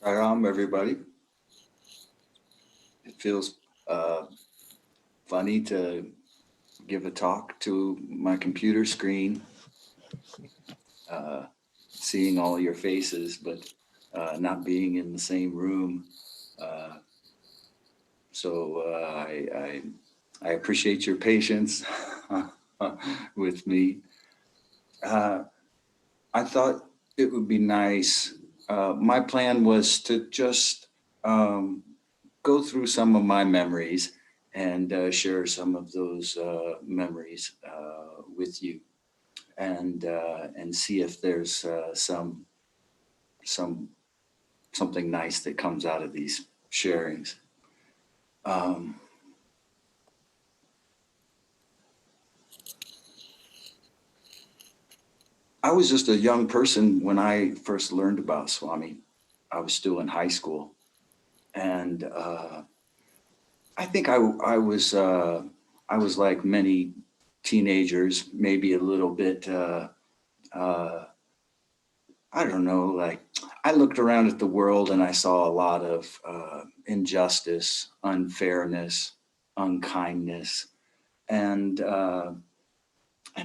Hi, everybody. It feels uh, funny to give a talk to my computer screen, uh, seeing all your faces, but not being in the same room. Uh, so I appreciate your patience with me. Uh, I thought it would be nice. My plan was to just um, go through some of my memories and share some of those memories with you, and see if there's some something nice that comes out of these sharings. Um, I was just a young person when I first learned about Swami. I was still in high school, and I think I was like many teenagers, maybe a little bit. Uh, I don't know, like I looked around at the world and I saw a lot of injustice, unfairness, unkindness, and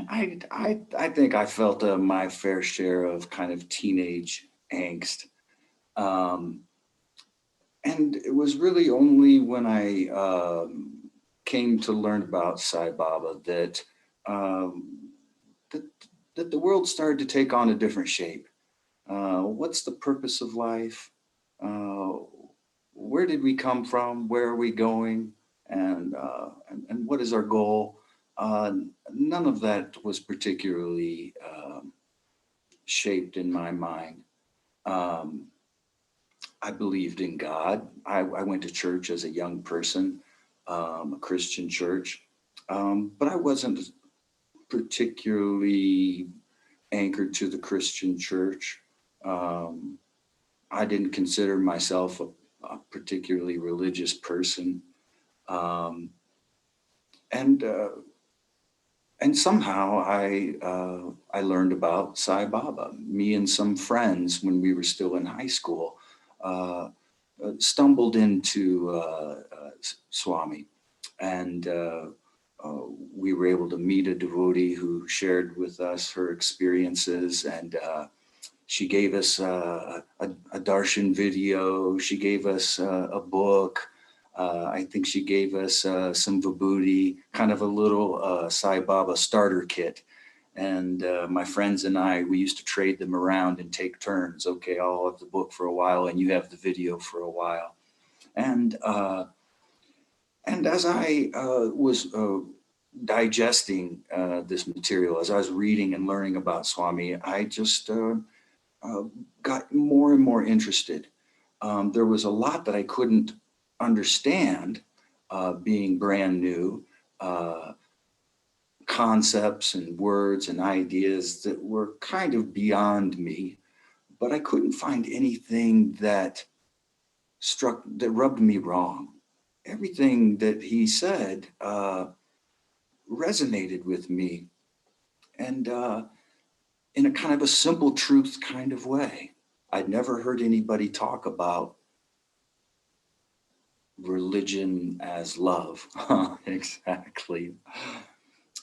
I think I felt my fair share of kind of teenage angst. Um, and it was really only when I came to learn about Sai Baba um, that that the world started to take on a different shape. What's the purpose of life? Uh, where did we come from? Where are we going? And what is our goal? Uh, None of that was particularly shaped in my mind. Um, I believed in God. I went to church as a young person, a Christian church, but I wasn't particularly anchored to the Christian church. Um, I didn't consider myself a particularly religious person, um, and uh, and somehow I learned about Sai Baba. Me and some friends, when we were still in high school, uh, stumbled into Swami, and uh, we were able to meet a devotee who shared with us her experiences, and she gave us a darshan video. She gave us a book. I think she gave us some vibhuti, kind of a little Sai Baba starter kit. And my friends and I, we used to trade them around and take turns. Okay, I'll have the book for a while, and you have the video for a while. And as I was digesting this material, as I was reading and learning about Swami, I just uh, got more and more interested. There was a lot that I couldn't understand, being brand new, uh, concepts and words and ideas that were kind of beyond me, but I couldn't find anything that rubbed me wrong. Everything that he said resonated with me, and in a kind of a simple truth kind of way. I'd never heard anybody talk about religion as love. Exactly.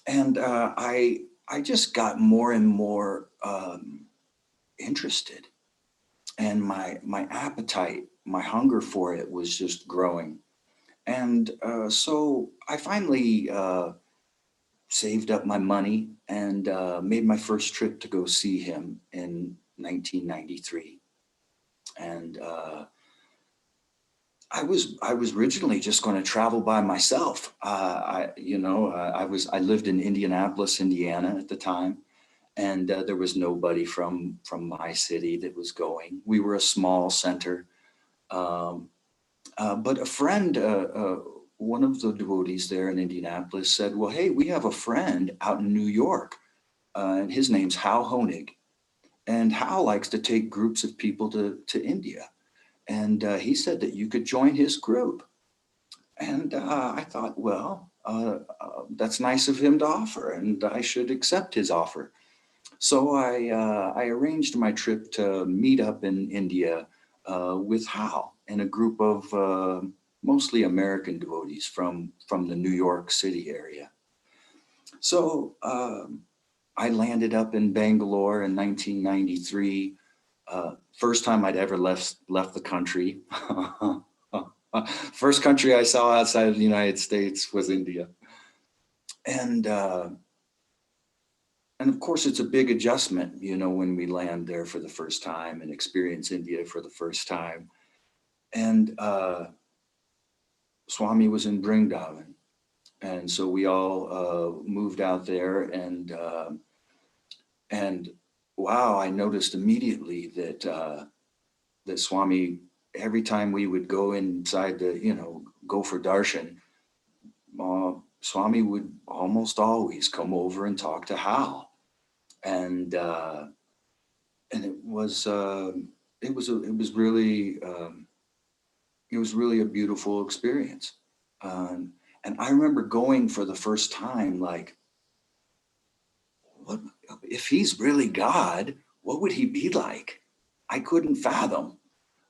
And I just got more and more interested, and my appetite, my hunger for it was just growing. And so I finally saved up my money and made my first trip to go see him in 1993. And I was originally just going to travel by myself. I lived in Indianapolis, Indiana at the time, and there was nobody from my city that was going. We were a small center, um, but a friend, one of the devotees there in Indianapolis, said, "Well, hey, we have a friend out in New York, and his name's Hal Honig, and Hal likes to take groups of people to India." And he said that you could join his group. And I thought, well, that's nice of him to offer, and I should accept his offer. So I arranged my trip to meet up in India with Hal and a group of mostly American devotees from the New York City area. So I landed up in Bangalore in 1993. First time I'd ever left the country. First country I saw outside of the United States was India. And of course, it's a big adjustment, you know, when we land there for the first time and experience India for the first time. And Swami was in Brindavan. And so we all moved out there, and wow, I noticed immediately that that Swami, every time we would go inside the, you know, go for darshan, Swami would almost always come over and talk to Hal. And it was really a beautiful experience. And I remember going for the first time, like, what if he's really God? What would he be like? I couldn't fathom.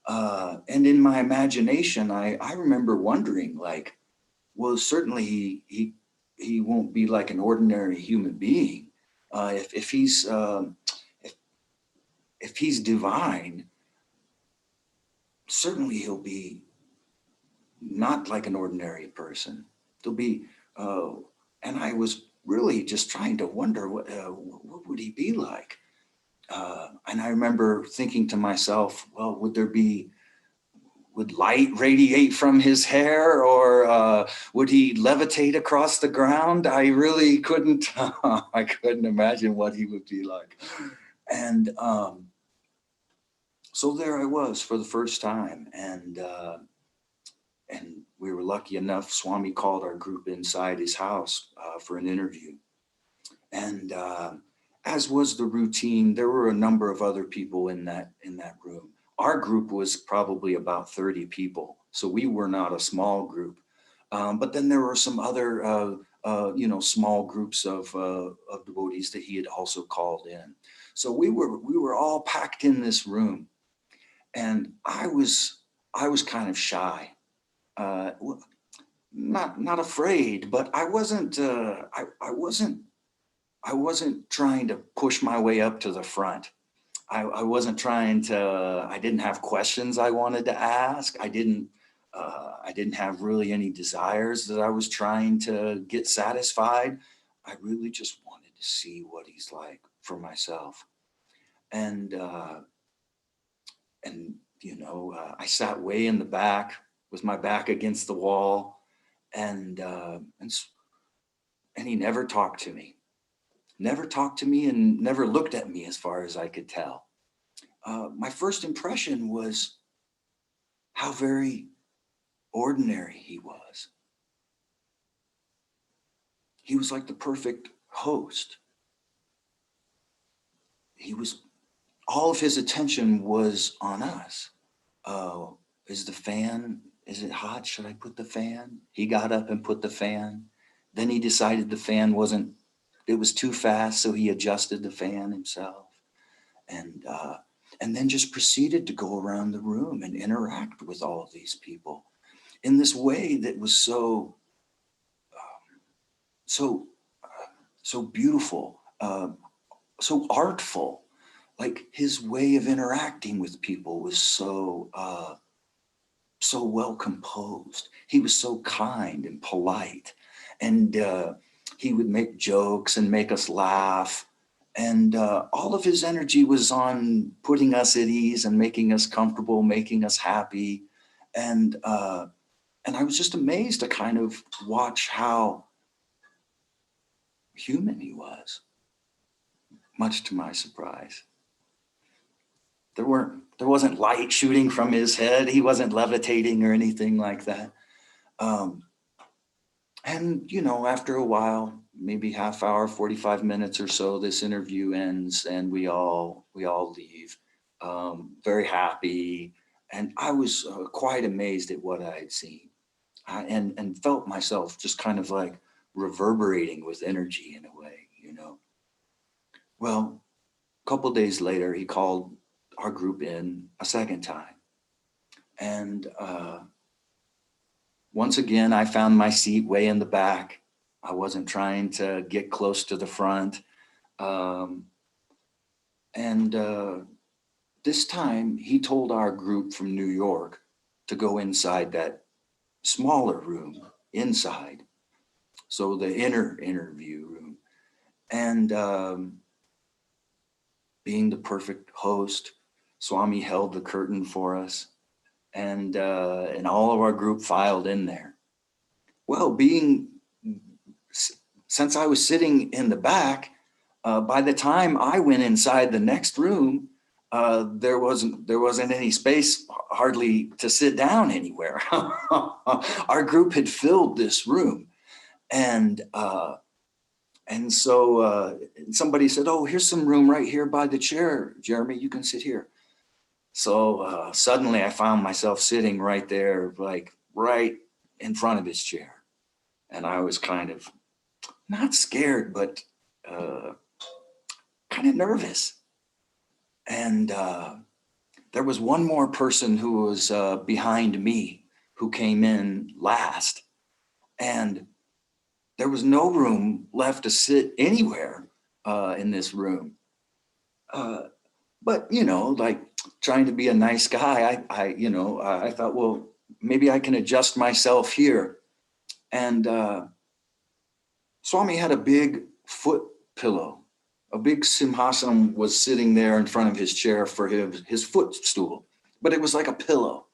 And in my imagination, I remember wondering, like, well, certainly he won't be like an ordinary human being. If he's if he's divine, certainly he'll be not like an ordinary person. There'll be, and I was really just trying to wonder what would he be like. And I remember thinking to myself, well, would light radiate from his hair, or would he levitate across the ground? I really couldn't, I couldn't imagine what he would be like. And so there I was for the first time. And we were lucky enough, Swami called our group inside his house for an interview. And as was the routine, there were a number of other people in that room. Our group was probably about 30 people, so we were not a small group. But then there were some other, you know, small groups of devotees that he had also called in. So we were all packed in this room, and I was kind of shy, not afraid, but I wasn't trying to push my way up to the front. I wasn't trying to, I didn't have questions I wanted to ask. I didn't have really any desires that I was trying to get satisfied. I really just wanted to see what he's like for myself. And you know, I sat way in the back with my back against the wall, and he never talked to me. Never talked to me and never looked at me as far as I could tell. My first impression was how very ordinary he was. He was like the perfect host. All of his attention was on us. Is it hot? Should I put the fan? He got up and put the fan. Then he decided the fan it was too fast, so he adjusted the fan himself. And then just proceeded to go around the room and interact with all of these people in this way that was so beautiful, so artful. Like, his way of interacting with people was so well composed. He was so kind and polite, and he would make jokes and make us laugh. And all of his energy was on putting us at ease and making us comfortable, making us happy. And I was just amazed to kind of watch how human he was, much to my surprise. There wasn't light shooting from his head. He wasn't levitating or anything like that. And, you know, after a while, maybe half hour, 45 minutes or so, this interview ends and we all leave, very happy. And I was quite amazed at what I had seen, and felt myself just kind of like reverberating with energy in a way, you know. Well, a couple days later, he called our group in a second time. And once again, I found my seat way in the back. I wasn't trying to get close to the front. Um, and this time, he told our group from New York to go inside that smaller room inside. So the inner interview room. And being the perfect host, Swami held the curtain for us, and all of our group filed in there. Well, since I was sitting in the back, by the time I went inside the next room, there wasn't any space hardly to sit down anywhere. Our group had filled this room, and so somebody said, "Oh, here's some room right here by the chair, Jeremy. You can sit here." So suddenly I found myself sitting right there, like right in front of his chair. And I was kind of not scared, but kind of nervous. And there was one more person who was behind me who came in last. And there was no room left to sit anywhere in this room. But, like trying to be a nice guy, I thought, well, maybe I can adjust myself here. And Swami had a big foot pillow. A big simhasanam was sitting there in front of his chair for his footstool, but it was like a pillow.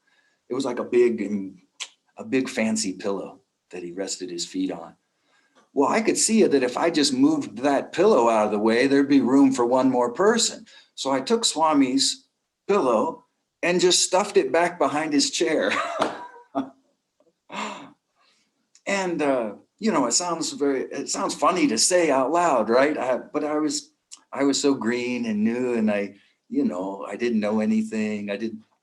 It was like a big fancy pillow that he rested his feet on. Well, I could see that if I just moved that pillow out of the way, there'd be room for one more person. So I took Swami's pillow and just stuffed it back behind his chair. And it sounds funny to say out loud, right? But I was so green and new, and I didn't know anything.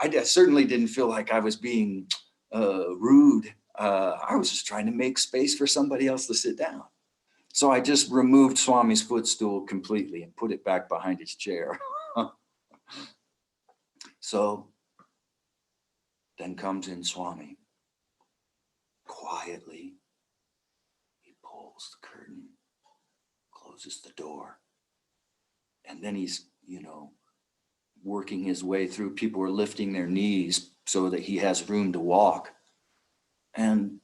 I certainly didn't feel like I was being rude. I was just trying to make space for somebody else to sit down. So I just removed Swami's footstool completely and put it back behind his chair. So then comes in Swami. Quietly, he pulls the curtain, closes the door, and then he's, working his way through. People are lifting their knees so that he has room to walk. And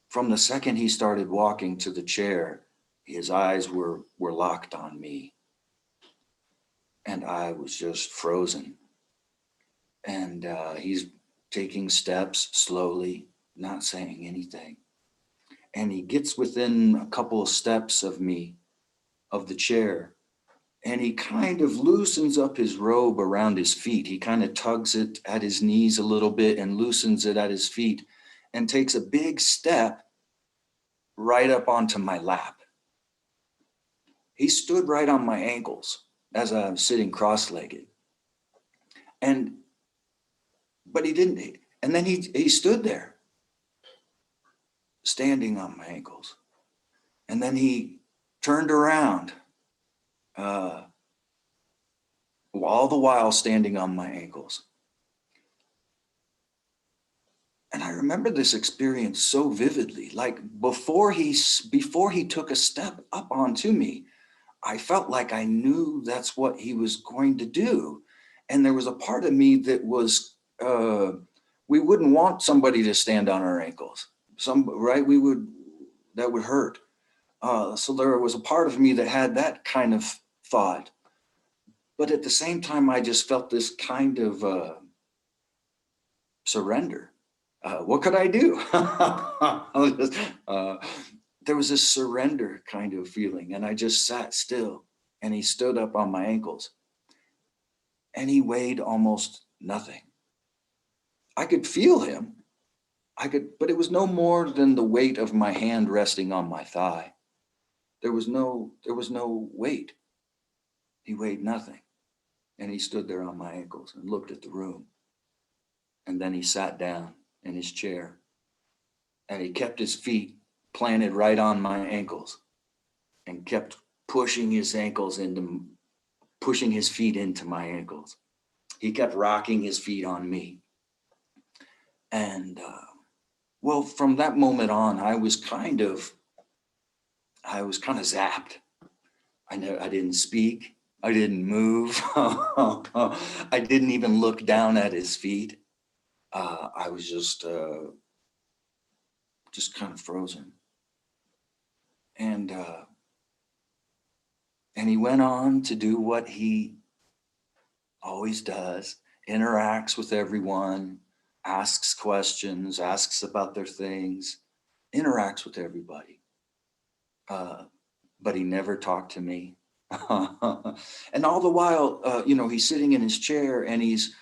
from the second he started walking to the chair, his eyes were locked on me. And I was just frozen. And he's taking steps slowly, not saying anything. And he gets within a couple of steps of me, of the chair, and he kind of loosens up his robe around his feet. He kind of tugs it at his knees a little bit and loosens it at his feet and takes a big step right up onto my lap. He stood right on my ankles as I was sitting cross-legged. But he didn't, and then he stood there, standing on my ankles. And then he turned around, all the while standing on my ankles. And I remember this experience so vividly. Like before he took a step up onto me, I felt like I knew that's what he was going to do. And there was a part of me that was, we wouldn't want somebody to stand on our ankles. Right? That would hurt. So there was a part of me that had that kind of thought. But at the same time, I just felt this kind of surrender. What could I do? There was this surrender kind of feeling, and I just sat still, and he stood up on my ankles, and he weighed almost nothing. I could feel him. But it was no more than the weight of my hand resting on my thigh. There was no weight. He weighed nothing. And he stood there on my ankles and looked at the room. And then he sat down in his chair. And he kept his feet planted right on my ankles and kept pushing his feet into my ankles. He kept rocking his feet on me. And well, from that moment on, I was kind of zapped. I didn't speak. I didn't move. I didn't even look down at his feet. I was just kind of frozen. And he went on to do what he always does, interacts with everyone, asks questions, asks about their things, interacts with everybody. But he never talked to me. And all the while, he's sitting in his chair and he's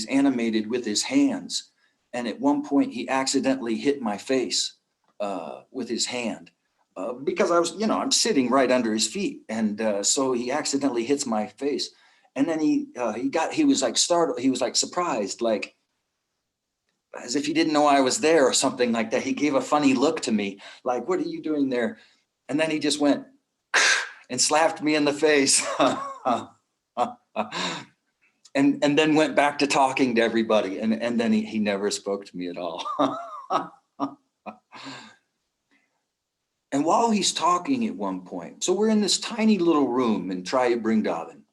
animated with his hands. And at one point he accidentally hit my face with his hand because I'm sitting right under his feet. And so he accidentally hits my face. And then he was like startled. He was like surprised, like as if he didn't know I was there or something like that. He gave a funny look to me, like, "What are you doing there?" And then he just went and slapped me in the face. and then went back to talking to everybody. And then he never spoke to me at all. And while he's talking at one point, so we're in this tiny little room in Traia Brindavan.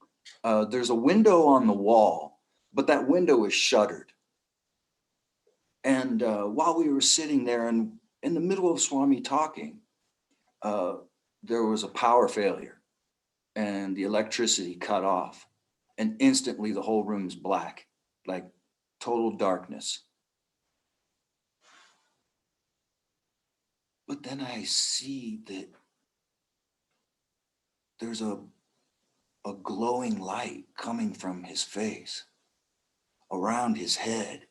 There's a window on the wall, but that window is shuttered. And while we were sitting there and in the middle of Swami talking, there was a power failure and the electricity cut off. And instantly the whole room's black, like total darkness. But then I see that there's a glowing light coming from his face, around his head,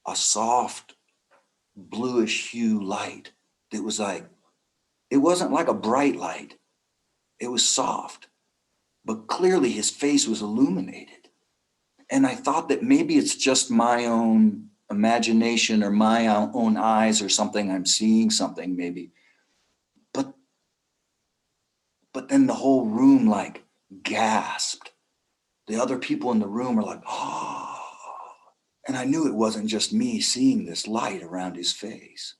a soft bluish hue light that was like, it wasn't like a bright light. It was soft, but clearly his face was illuminated. And I thought that maybe it's just my own imagination or my own eyes or something. I'm seeing something maybe. But then the whole room like gasped. The other people in the room are like, "Oh." And I knew it wasn't just me seeing this light around his face.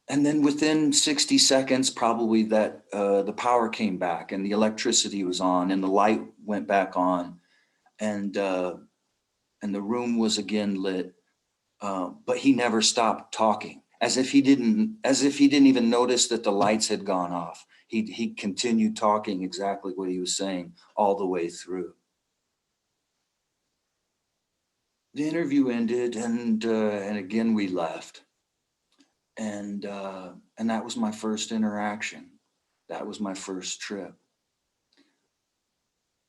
And then within 60 seconds, probably that the power came back and the electricity was on and the light went back on and the room was again lit. But he never stopped talking, as if he didn't even notice that the lights had gone off. He continued talking exactly what he was saying all the way through. The interview ended, and again we left, and that was my first interaction. That was my first trip.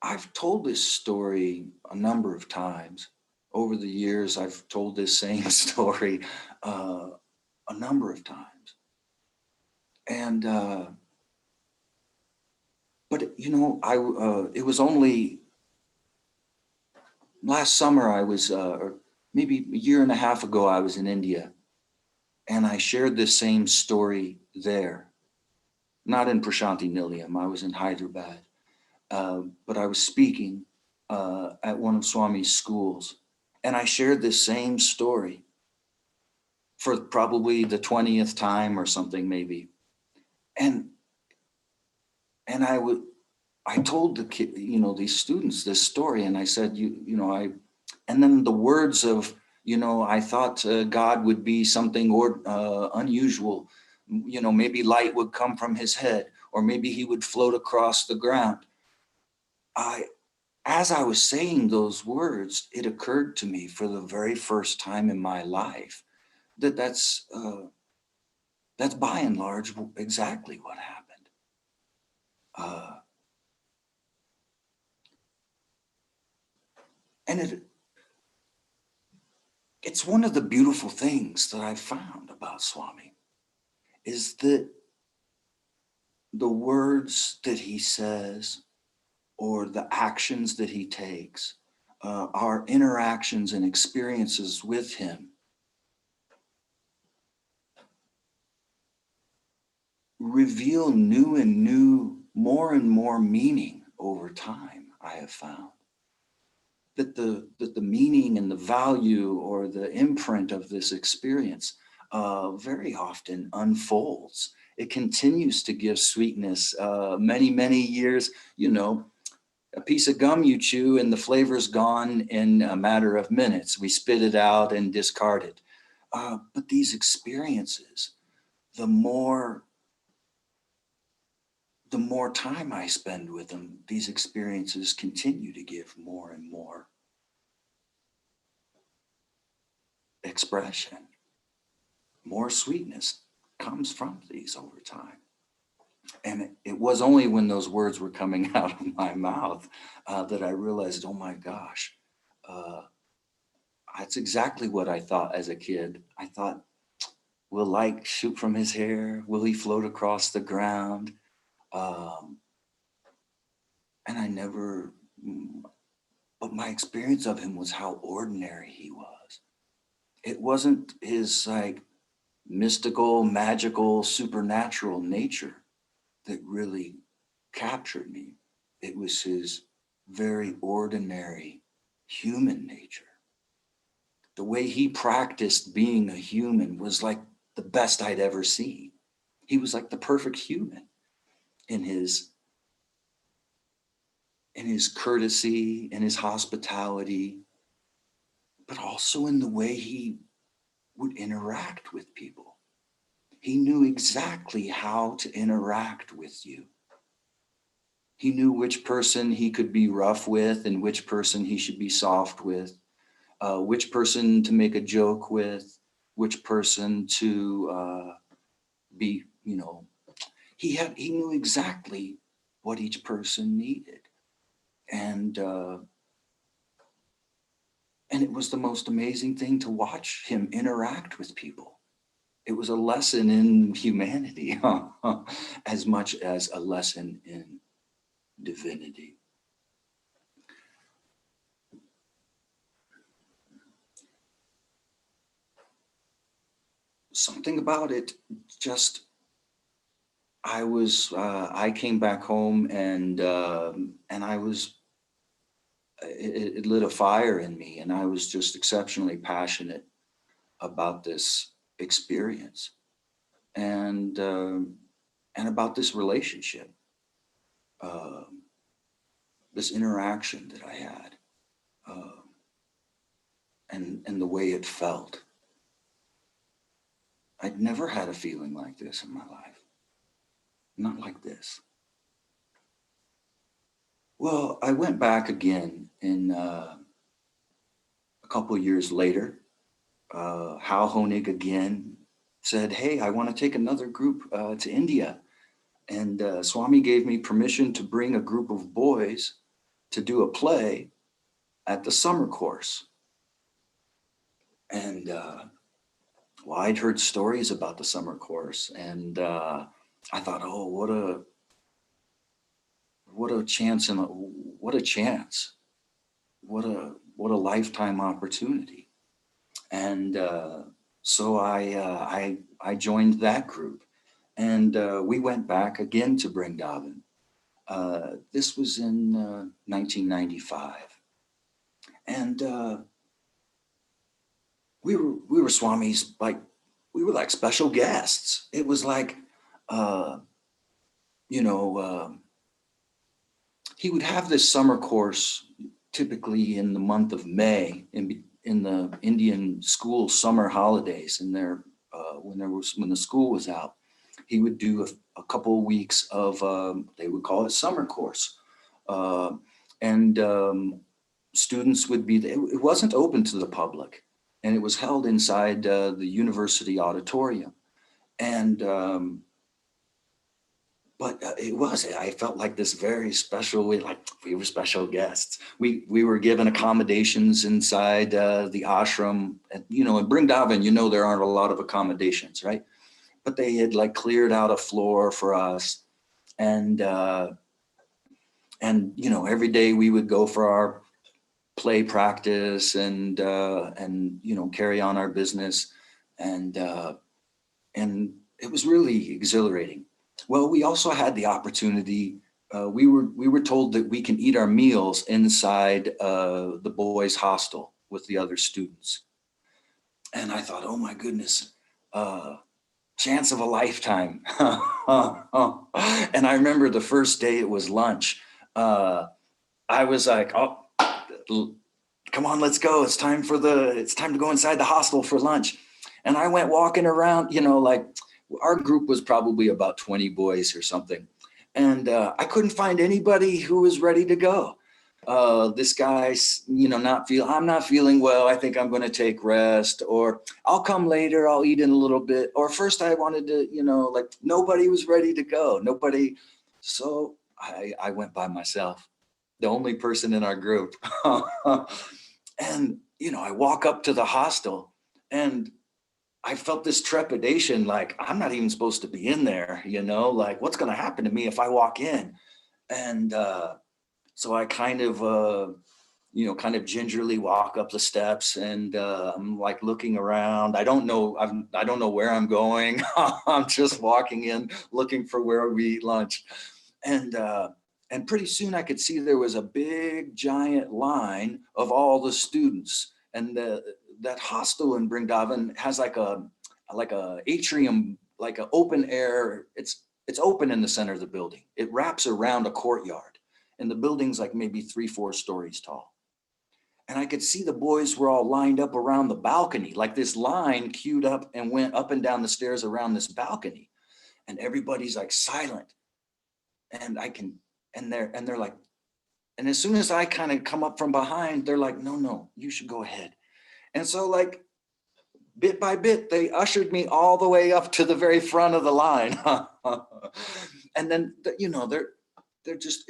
I've told this story a number of times over the years. I've told this same story a number of times, and but it was only last summer I was, or maybe a year and a half ago, I was in India, and I shared this same story there, not in Prashanti Nilayam. I was in Hyderabad, but I was speaking at one of Swami's schools, and I shared this same story for probably the 20th time or something maybe, and I told the kid, these students this story, and I said, and then the words of, I thought God would be something unusual, maybe light would come from his head, or maybe he would float across the ground. As I was saying those words, it occurred to me for the very first time in my life that's by and large exactly what happened. And it's one of the beautiful things that I've found about Swami is that the words that he says or the actions that he takes, our interactions and experiences with him reveal new and new, more and more meaning over time, I have found. that the meaning and the value or the imprint of this experience very often unfolds. It continues to give sweetness many, many years. You know, a piece of gum you chew and the flavor's gone in a matter of minutes. We spit it out and discard it. But these experiences, the more time I spend with them, these experiences continue to give more and more expression. More sweetness comes from these over time. And it was only when those words were coming out of my mouth that I realized, oh my gosh, that's exactly what I thought as a kid. I thought, will light shoot from his hair? Will he float across the ground? And I never, but my experience of him was how ordinary he was. It wasn't his like mystical, magical, supernatural nature that really captured me. It was his very ordinary human nature. The way he practiced being a human was like the best I'd ever seen. He was like the perfect human in his courtesy, in his hospitality, but also in the way he would interact with people. He knew exactly how to interact with you. He knew which person he could be rough with and which person he should be soft with, which person to make a joke with, which person to be, you know, he knew exactly what each person needed. And it was the most amazing thing to watch him interact with people. It was a lesson in humanity as much as a lesson in divinity. Something about it just, I came back home and I was, it lit a fire in me, and I was just exceptionally passionate about this experience and about this relationship, uh, this interaction that I had, uh, and the way it felt. I'd never had a feeling like this in my life, not like this. Well, I went back again in a couple of years later. Hal Honig again said, "Hey, I want to take another group to India." And Swami gave me permission to bring a group of boys to do a play at the summer course. And well, I'd heard stories about the summer course, and I thought, oh, what a chance, and what a chance, what a lifetime opportunity. And so I joined that group, and we went back again to Brindavan. This was in 1995, and we were Swami's, like, we were like special guests. It was like, you know, he would have this summer course typically in the month of May in the Indian school summer holidays, and when the school was out, he would do a couple of weeks of they would call it summer course, and students would be there. It wasn't open to the public, and it was held inside the university auditorium, and but I felt like this very special way, like we were special guests. We were given accommodations inside the ashram. And, you know, in Brindavan, you know, there aren't a lot of accommodations, right? But they had like cleared out a floor for us. And you know, every day we would go for our play practice and you know, carry on our business. And it was really exhilarating. Well, we also had the opportunity we were told that we can eat our meals inside the boys' hostel with the other students. And I thought, oh my goodness, chance of a lifetime. And I remember the first day it was lunch. I was like, oh, come on, let's go. It's time to go inside the hostel for lunch. And I went walking around, like our group was probably about 20 boys or something. And I couldn't find anybody who was ready to go. This guy's, I'm not feeling well. I think I'm going to take rest, or I'll come later. I'll eat in a little bit. Or first I wanted to, like nobody was ready to go. Nobody. So I went by myself, the only person in our group. And, I walk up to the hostel and I felt this trepidation, like I'm not even supposed to be in there, like what's going to happen to me if I walk in? And so I kind of gingerly walk up the steps, and I'm like looking around. I don't know where I'm going. I'm just walking in, looking for where we eat lunch. And pretty soon I could see there was a big giant line of all the students. And that hostel in Brindavan has like a atrium, like an open air. It's open in the center of the building. It wraps around a courtyard, and the building's like maybe 3-4 stories tall. And I could see the boys were all lined up around the balcony, like this line queued up and went up and down the stairs around this balcony. And everybody's like silent. And they're like, and as soon as I kind of come up from behind, they're like, no, you should go ahead. And so like bit by bit, they ushered me all the way up to the very front of the line. And then, they're just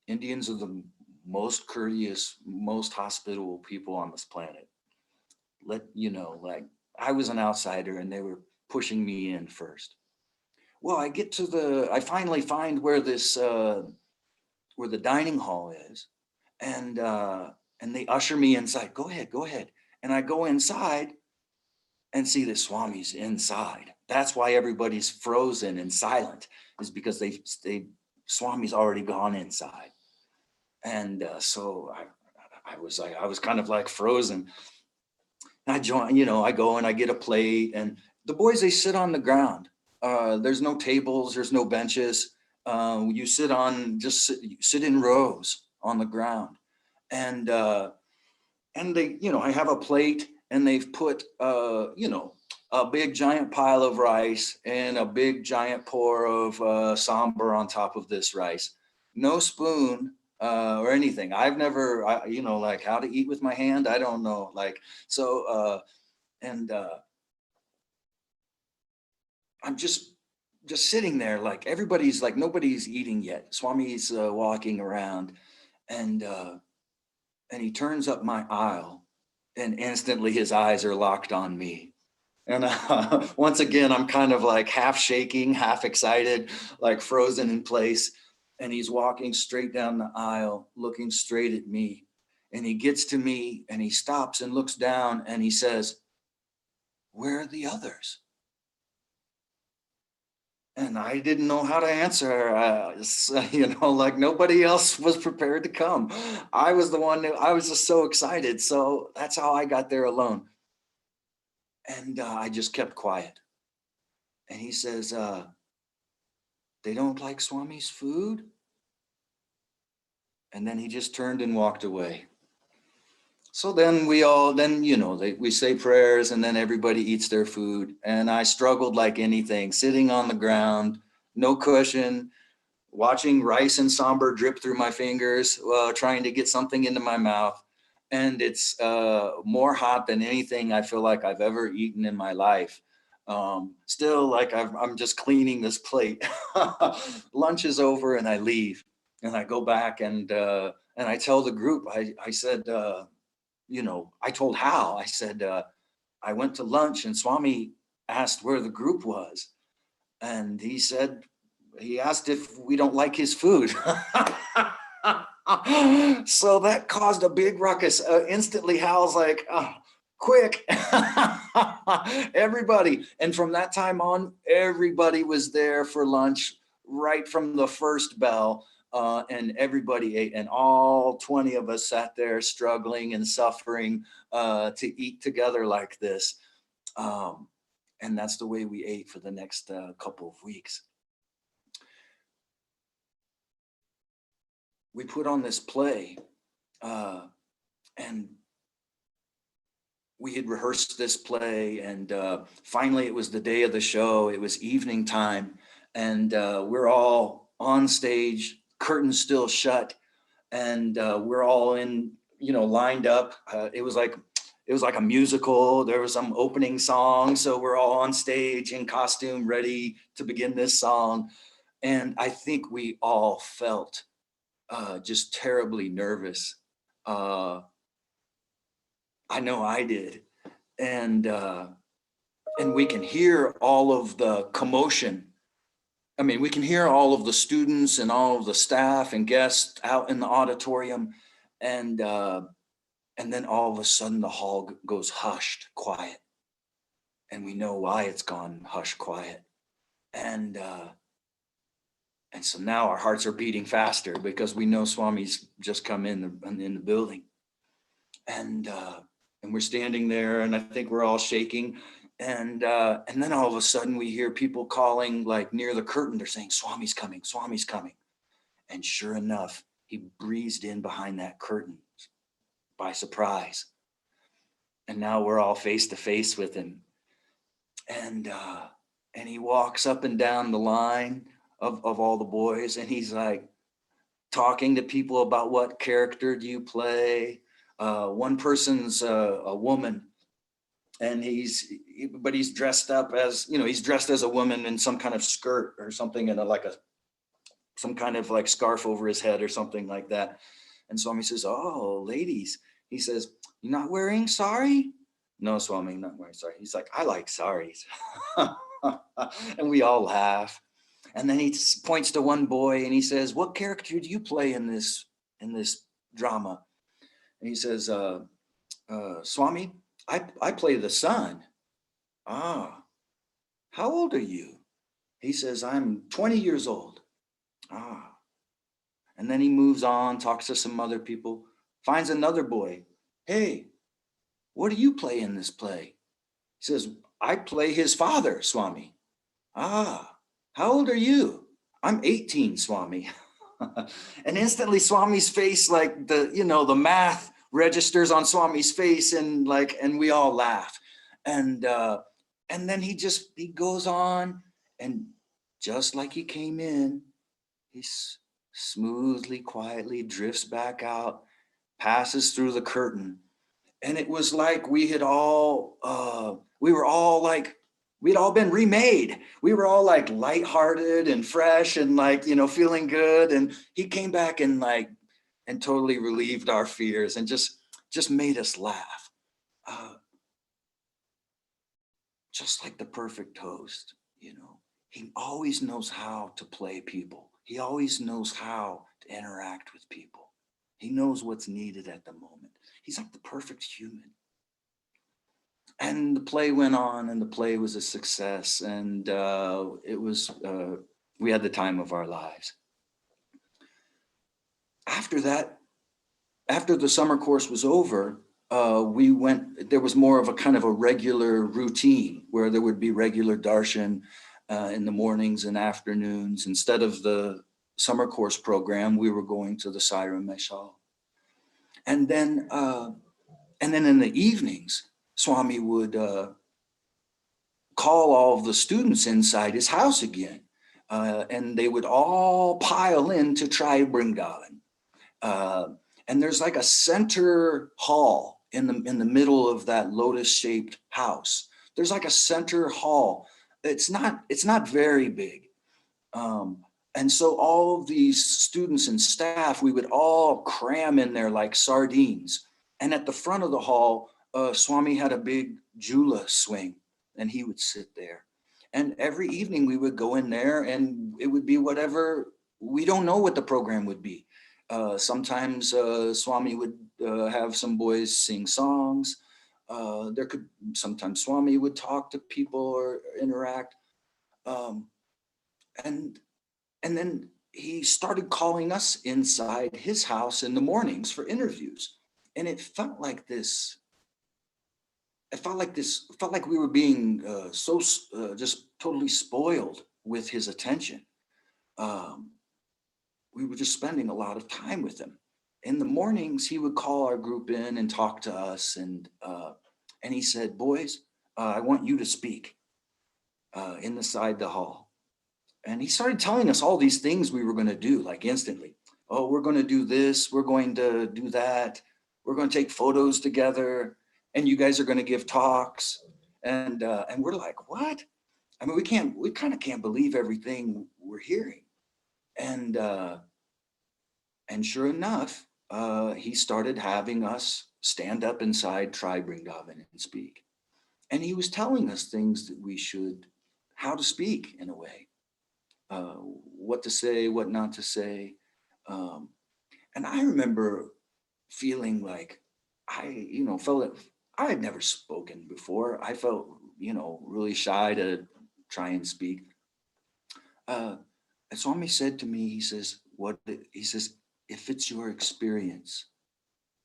Indians are the most courteous, most hospitable people on this planet. Like I was an outsider and they were pushing me in first. Well, I finally find where where the dining hall is, and they usher me inside. Go ahead. And I go inside and see the Swami's inside. That's why everybody's frozen and silent, is because Swami's already gone inside. And so I was kind of like frozen. And I join, I go and I get a plate, and the boys, they sit on the ground. There's no tables, there's no benches. You sit in rows on the ground. And they, I have a plate, and they've put, a big giant pile of rice and a big giant pour of sambar on top of this rice. No spoon or anything. I've never, like how to eat with my hand. I don't know. Like, so, and I'm just sitting there, like everybody's like, nobody's eating yet. Swami's walking around, and he turns up my aisle, and instantly his eyes are locked on me. And once again, I'm kind of like half shaking, half excited, like frozen in place. And he's walking straight down the aisle, looking straight at me. And he gets to me and he stops and looks down and he says, "Where are the others?" And I didn't know how to answer. Like nobody else was prepared to come. I was the one I was just so excited. So that's how I got there alone. And I just kept quiet. And he says, "They don't like Swami's food?" And then he just turned and walked away. So then we say prayers, and then everybody eats their food. And I struggled like anything, sitting on the ground, no cushion, watching rice and sambar drip through my fingers, trying to get something into my mouth. And it's more hot than anything I feel like I've ever eaten in my life. Still, like I'm just cleaning this plate. Lunch is over, and I leave, and I go back, and I tell the group. I said, I told Hal. I said, I went to lunch, and Swami asked where the group was, and he asked if we don't like his food. So that caused a big ruckus. Instantly, Hal's like, "Oh, quick." Everybody. And from that time on, everybody was there for lunch, right from the first bell. And everybody ate, and all 20 of us sat there struggling and suffering to eat together like this. Um, and that's the way we ate for the next couple of weeks. We put on this play, and we had rehearsed this play, and finally it was the day of the show. It was evening time, and we're all on stage, curtains still shut, and we're all in, lined up. It was like a musical. There was some opening song, so we're all on stage in costume, ready to begin this song. And I think we all felt just terribly nervous. I know I did, and we can hear all of the commotion. I mean, we can hear all of the students and all of the staff and guests out in the auditorium, and then all of a sudden the hall goes hushed, quiet, and we know why it's gone hushed, quiet, and so now our hearts are beating faster because we know Swami's just come in the building, and we're standing there, and I think we're all shaking. And then all of a sudden we hear people calling, like near the curtain. They're saying, "Swami's coming, Swami's coming." And sure enough, he breezed in behind that curtain by surprise. And now we're all face to face with him. And he walks up and down the line of all the boys, and he's like talking to people about, what character do you play? One person's a woman, and he's dressed up as, he's dressed as a woman in some kind of skirt or something, and some kind of like scarf over his head or something like that. And Swami says, "Oh, ladies," he says, "you're not wearing sari?" "No, Swami, not wearing sari." He's like, "I like saris." And we all laugh. And then he points to one boy and he says, "What character do you play in this drama?" And he says, "Swami, I play the son." "Ah, how old are you?" He says, "I'm 20 years old." "Ah." And then he moves on, talks to some other people, finds another boy. "Hey, what do you play in this play?" He says, "I play his father, Swami." "Ah, how old are you?" "I'm 18, Swami." And instantly Swami's face, like the math registers on Swami's face, and we all laugh. And then he goes on, and just like he came in, he smoothly, quietly drifts back out, passes through the curtain. And it was like we'd all been remade. We were all like lighthearted and fresh and feeling good. And he came back and totally relieved our fears and just made us laugh. Just like the perfect host, he always knows how to play people. He always knows how to interact with people. He knows what's needed at the moment. He's like the perfect human. And the play went on, and the play was a success, and we had the time of our lives. After that, after the summer course was over, there was more of a kind of a regular routine where there would be regular darshan in the mornings and afternoons. Instead of the summer course program, we were going to the Siren Meshal. And then in the evenings, Swami would call all of the students inside his house again, and they would all pile in to try Vrindavan. And there's like a center hall in the middle of that lotus-shaped house. There's like a center hall. It's not very big. And so all of these students and staff, we would all cram in there like sardines. And at the front of the hall, Swami had a big jula swing, and he would sit there. And every evening we would go in there, and it would be whatever. We don't know what the program would be. Sometimes Swami would have some boys sing songs. Sometimes Swami would talk to people or interact. And And then he started calling us inside his house in the mornings for interviews. And it felt like we were being just totally spoiled with his attention. Um, we were just spending a lot of time with him. In the mornings, he would call our group in and talk to us. And he said, boys, I want you to speak inside the hall. And he started telling us all these things we were going to do, like instantly. Oh, we're going to do this. We're going to do that. We're going to take photos together. And you guys are going to give talks. And we're like, what? I mean, we kind of can't believe everything we're hearing. And and sure enough, he started having us stand up inside Tribe Ringhaven and speak. And he was telling us things that how to speak in a way, what to say, what not to say. Um, and I remember feeling like felt that I had never spoken before. I felt, really shy to try and speak. And Swami said to me, he says, if it's your experience,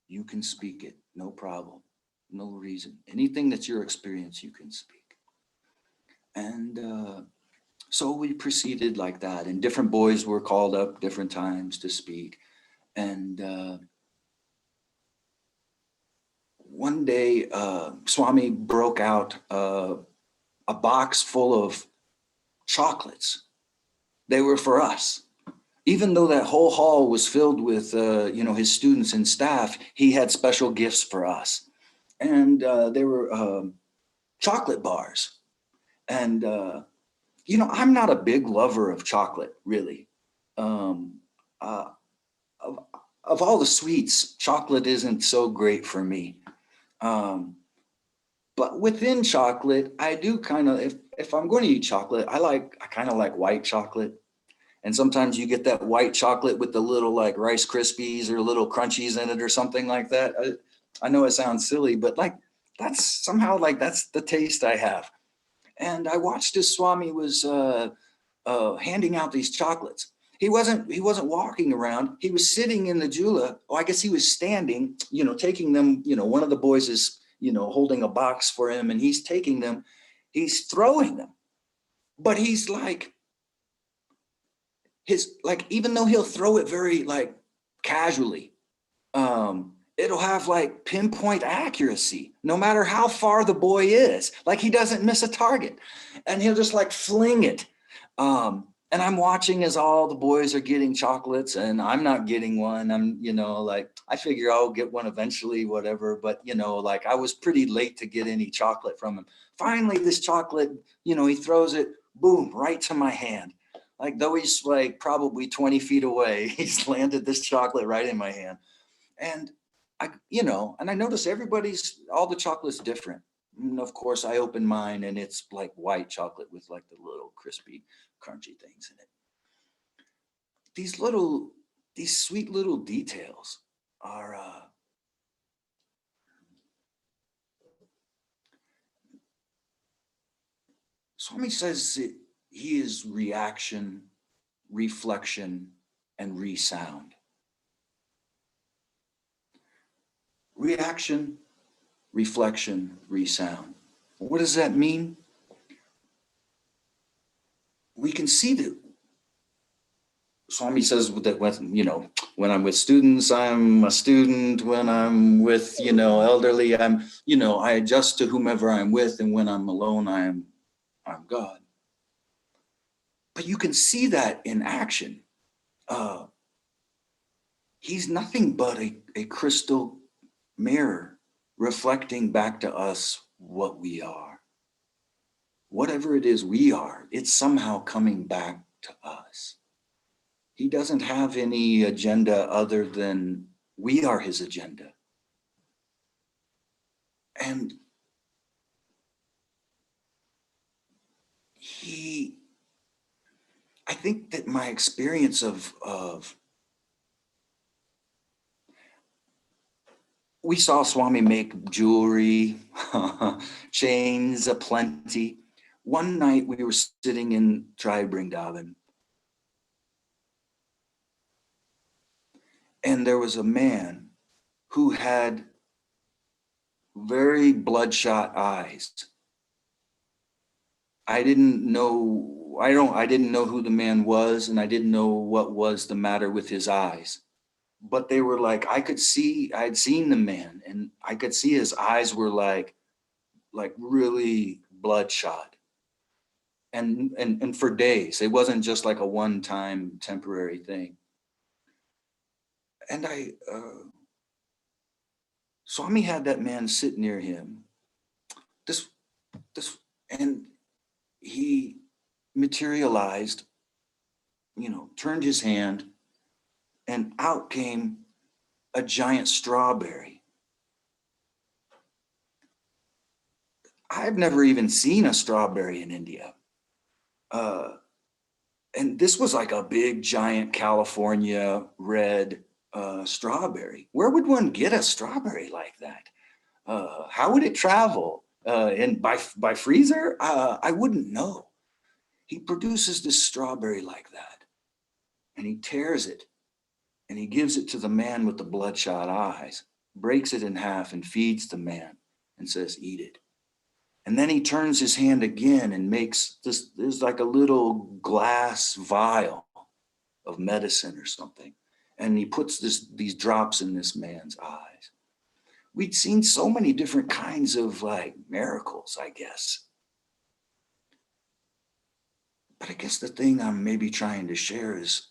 you can speak it, no problem, no reason. Anything that's your experience, you can speak. And so we proceeded like that. And different boys were called up different times to speak. And one day, Swami broke out a box full of chocolates. They were for us. Even though that whole hall was filled with, his students and staff, he had special gifts for us. And they were chocolate bars. And, I'm not a big lover of chocolate, really. Um, uh, of all the sweets, chocolate isn't so great for me. But within chocolate, I do kind of, if I'm going to eat chocolate, I kind of like white chocolate. And sometimes you get that white chocolate with the little like Rice Krispies or little crunchies in it or something like that. I know it sounds silly, but like that's the taste I have. And I watched as Swami was handing out these chocolates. He wasn't walking around. He was sitting in the jula. Oh, I guess he was standing, taking them. One of the boys is, holding a box for him, and he's taking them. He's throwing them, but he's like even though he'll throw it very like casually, it'll have like pinpoint accuracy no matter how far the boy is. Like he doesn't miss a target, and he'll just like fling it. And I'm watching as all the boys are getting chocolates and I'm not getting one. I'm, like, I figure I'll get one eventually, whatever. But, like I was pretty late to get any chocolate from him. Finally, this chocolate, he throws it, boom, right to my hand. Like though he's like probably 20 feet away, he's landed this chocolate right in my hand. And I notice all the chocolate's different. And of course, I open mine and it's like white chocolate with like the little crispy, crunchy things in it. These sweet little details are, Swami says that he is reaction, reflection, and resound. Reaction, reflection, resound. What does that mean? We can see that Swami says that when I'm with students, I'm a student. When I'm with, elderly, I adjust to whomever I'm with. And when I'm alone, I'm God. But you can see that in action. He's nothing but a crystal mirror reflecting back to us what we are. Whatever it is we are, it's somehow coming back to us. He doesn't have any agenda other than we are his agenda. And I think that my experience of we saw Swami make jewelry, chains aplenty. One night we were sitting in Tribe Ringhaven, And there was a man who had very bloodshot eyes. I didn't know who the man was, and I didn't know what was the matter with his eyes. But they were like, I had seen the man, and I could see his eyes were like really bloodshot. And for days. It wasn't just like a one-time temporary thing. And Swami had that man sit near him. This this and he materialized, turned his hand, and out came a giant strawberry. I've never even seen a strawberry in India. Uh, and this was like a big, giant California red strawberry. Where would one get a strawberry like that? How would it travel? And by freezer? I wouldn't know. He produces this strawberry like that, and he tears it, and he gives it to the man with the bloodshot eyes, breaks it in half, and feeds the man, and says, "Eat it." And then he turns his hand again and makes this, there's like a little glass vial of medicine or something. And he puts these drops in this man's eyes. We'd seen so many different kinds of like miracles, I guess. But I guess the thing I'm maybe trying to share is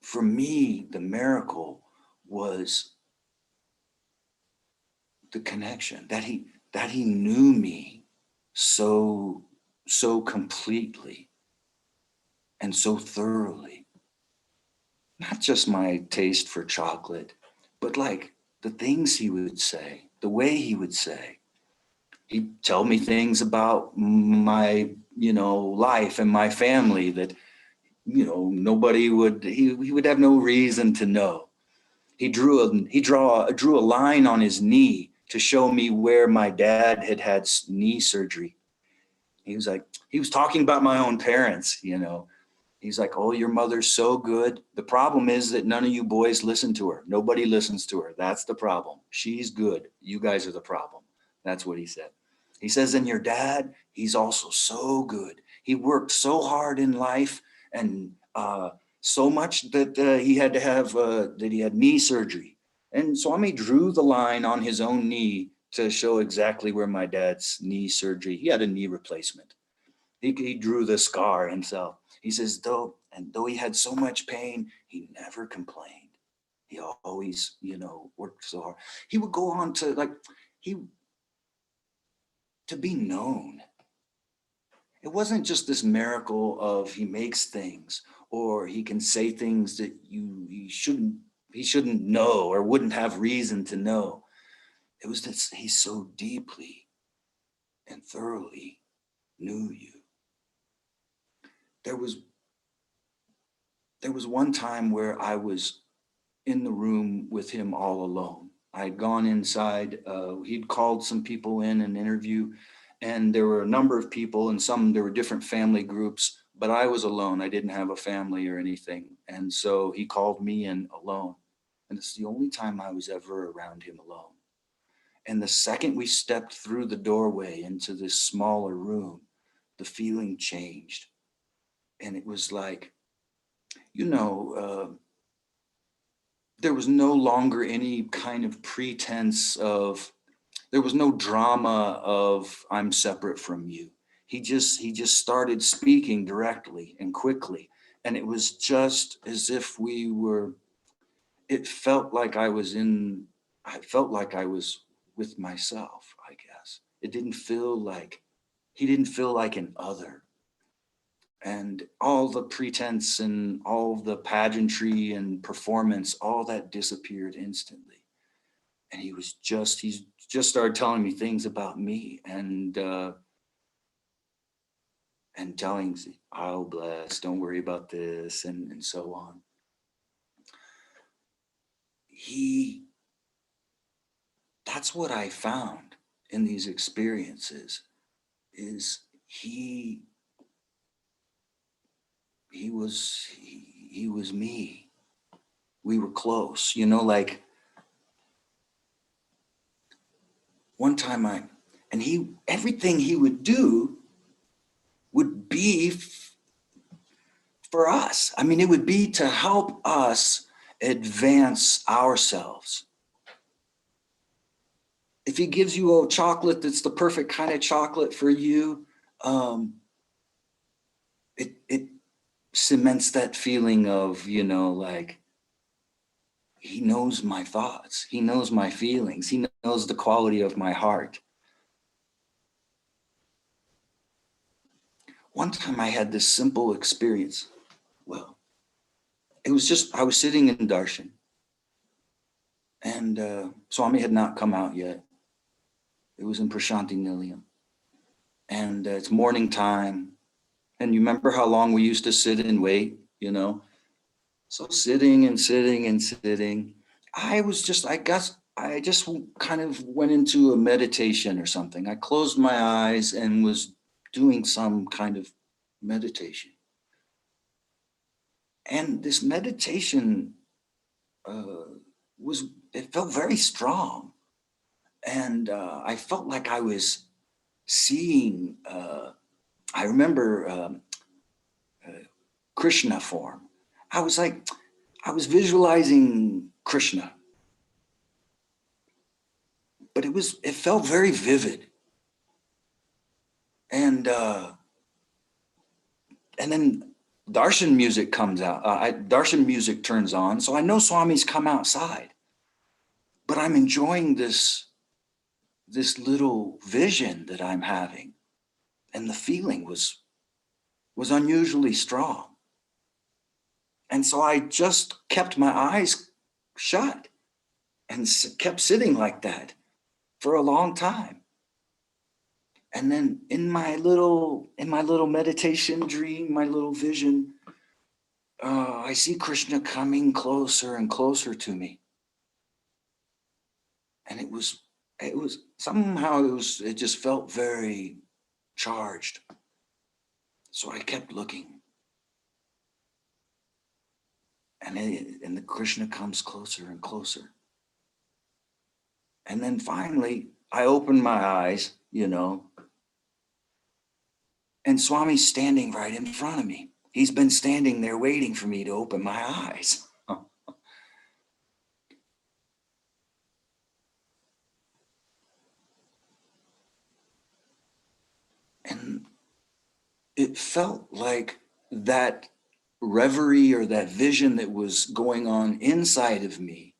for me, the miracle was the connection that he knew me so completely and so thoroughly. Not just my taste for chocolate, but like the things he would say, the way he would say. He'd tell me things about my, life and my family that, nobody would, he would have no reason to know. He drew a line on his knee to show me where my dad had had knee surgery. He was talking about my own parents. He's like, "Oh, your mother's so good. The problem is that none of you boys listen to her. Nobody listens to her. That's the problem. She's good. You guys are the problem." That's what he said. He says, "And your dad, he's also so good. He worked so hard in life, and so much that he had knee surgery." And Swami drew the line on his own knee to show exactly where my dad's knee surgery. He had a knee replacement. He drew the scar himself. He says, though he had so much pain, he never complained. He always, worked so hard. He would go on to he to be known. It wasn't just this miracle of he makes things or he can say things that he shouldn't know or wouldn't have reason to know. It was that he so deeply and thoroughly knew you. There was one time where I was in the room with him all alone. I had gone inside. He'd called some people in an interview, and there were a number of people, and there were different family groups, but I was alone. I didn't have a family or anything. And so he called me in alone. And it's the only time I was ever around him alone. And the second we stepped through the doorway into this smaller room, the feeling changed. And it was like, there was no longer any kind of pretense of, there was no drama of "I'm separate from you." He just started speaking directly and quickly, and it was just as if it felt like I felt like I was with myself, I guess. It didn't feel like he didn't feel like an other. And all the pretense and all the pageantry and performance, all that disappeared instantly. And he's just started telling me things about me and telling me, "Oh, bless, don't worry about this," and so on. He That's what I found in these experiences is he was me. we were close, like one time everything he would do would be for us. I mean, it would be to help us advance ourselves. If he gives you a chocolate that's the perfect kind of chocolate for you, it cements that feeling of, like, he knows my thoughts. He knows my feelings. He knows the quality of my heart. One time I had this simple experience. Well, it was just, I was sitting in darshan, and Swami had not come out yet. It was in Prashanti Nilayam. And it's morning time. And you remember how long we used to sit and wait, So sitting and sitting and sitting. I just kind of went into a meditation or something. I closed my eyes and was doing some kind of meditation. And this meditation it felt very strong. And I felt like I was seeing, I remember Krishna form. I was visualizing Krishna, but it felt very vivid. And then darshan music comes out. Darshan music turns on, so I know Swami's come outside. But I'm enjoying this little vision that I'm having, and the feeling was unusually strong. And so I just kept my eyes shut and kept sitting like that for a long time. And then in my little meditation dream, my little vision, I see Krishna coming closer and closer to me. And it just felt very charged. So I kept looking. And the Krishna comes closer and closer. And then finally, I opened my eyes, and Swami's standing right in front of me. He's been standing there waiting for me to open my eyes. And it felt like that reverie or that vision that was going on inside of me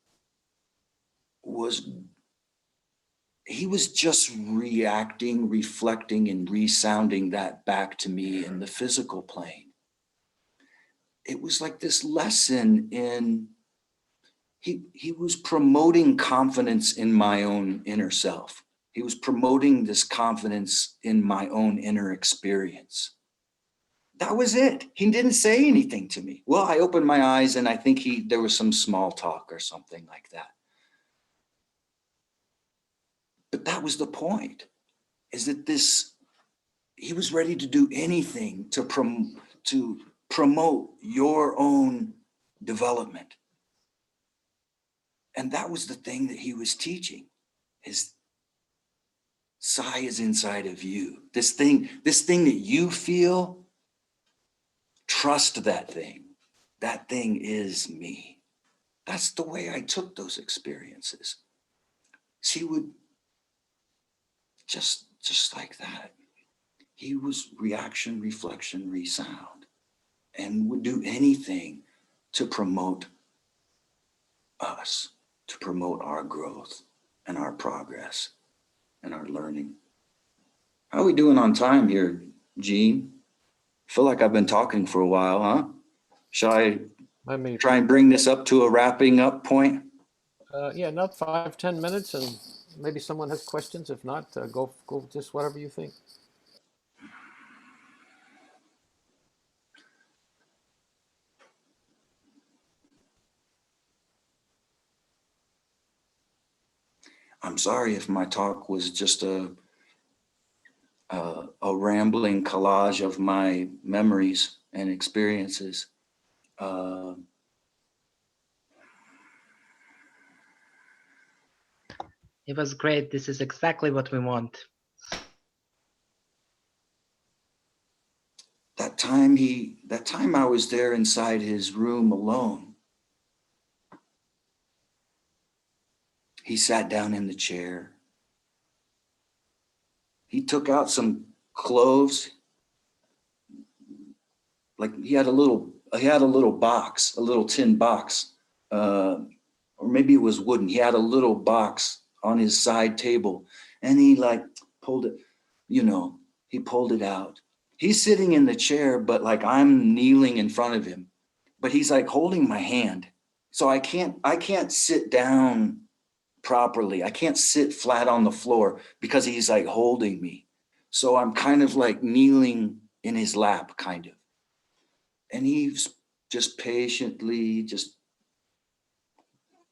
he was just reacting, reflecting, and resounding that back to me in the physical plane. It was like this lesson in, he was promoting confidence in my own inner self. He was promoting this confidence in my own inner experience. That was it. He didn't say anything to me. Well, I opened my eyes and I think there was some small talk or something like that. But that was the point, is that he was ready to do anything to promote your own development. And that was the thing that he was teaching, is Sai is inside of you. This thing that you feel, trust that thing. That thing is me. That's the way I took those experiences. He would just like that. He was reaction, reflection, resound, and would do anything to promote us, to promote our growth and our progress and our learning. How are we doing on time here, Gene? I feel like I've been talking for a while, huh? Shall I try and bring this up to a wrapping up point? Yeah, not 5-10 minutes, and maybe someone has questions. If not, go just whatever you think. I'm sorry if my talk was just a rambling collage of my memories and experiences. It was great. This is exactly what we want. That time I was there inside his room alone, he sat down in the chair. He took out some cloves, like he had a little box, a little tin box, or maybe it was wooden. He had a little box on his side table, and he like pulled it, he pulled it out. He's sitting in the chair, but like I'm kneeling in front of him, but he's like holding my hand. So I can't sit down properly. I can't sit flat on the floor because he's like holding me. So I'm kind of like kneeling in his lap, kind of. And he's just patiently just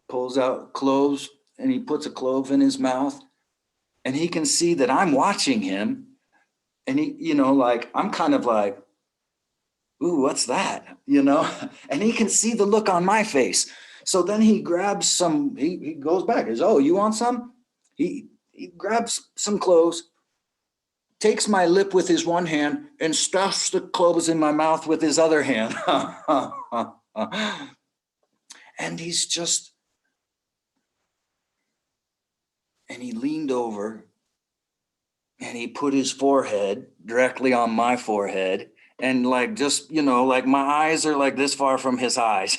pulls out cloves, and he puts a clove in his mouth, and he can see that I'm watching him. And he, like, I'm kind of like, ooh, what's that? And he can see the look on my face. So then he grabs he goes back, he says, oh, you want some? He grabs some cloves, takes my lip with his one hand, and stuffs the cloves in my mouth with his other hand. And and he leaned over and he put his forehead directly on my forehead, and like, just, like my eyes are like this far from his eyes.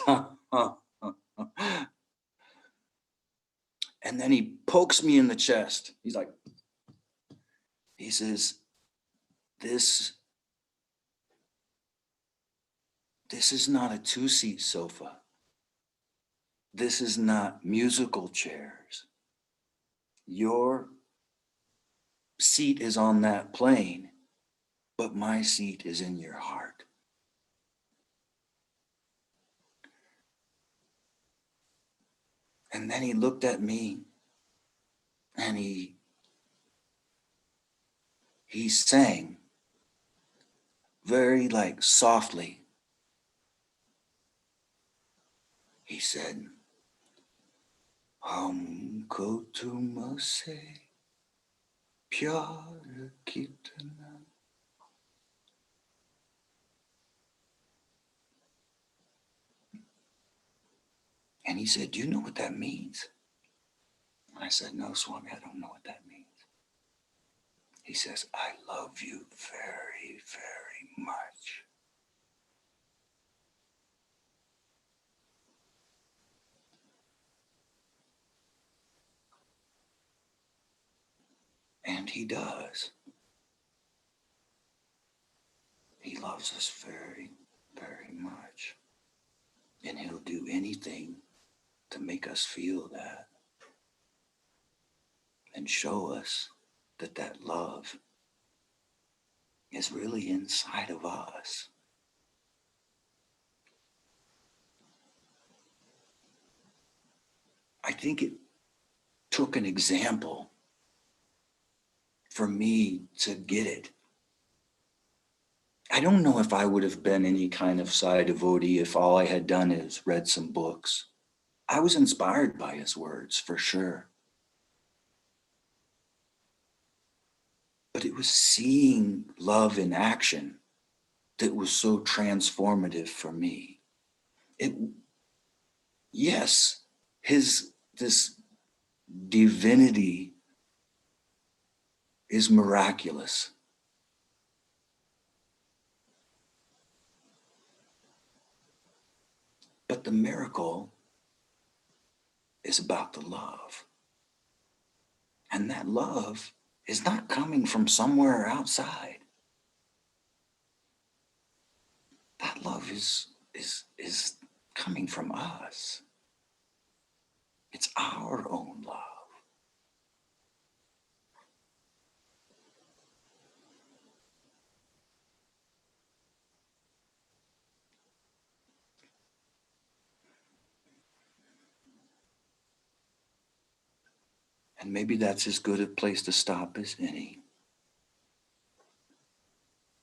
And then he pokes me in the chest. He says, this is not a 2-seat sofa. This is not musical chairs. Your seat is on that plane, but my seat is in your heart. And then he looked at me, and he sang very like softly. He said, Humko tumase pyar kitna. And he said, do you know what that means? And I said, no, Swami, I don't know what that means. He says, I love you very, very much. And he does. He loves us very, very much. And he'll do anything to make us feel that and show us that that love is really inside of us. I think it took an example for me to get it. I don't know if I would have been any kind of Sai devotee if all I had done is read some books. I was inspired by his words, for sure. But it was seeing love in action that was so transformative for me. Yes, this divinity is miraculous. But the miracle is about the love. And that love is not coming from somewhere outside. That love is coming from us. It's our own love. And maybe that's as good a place to stop as any.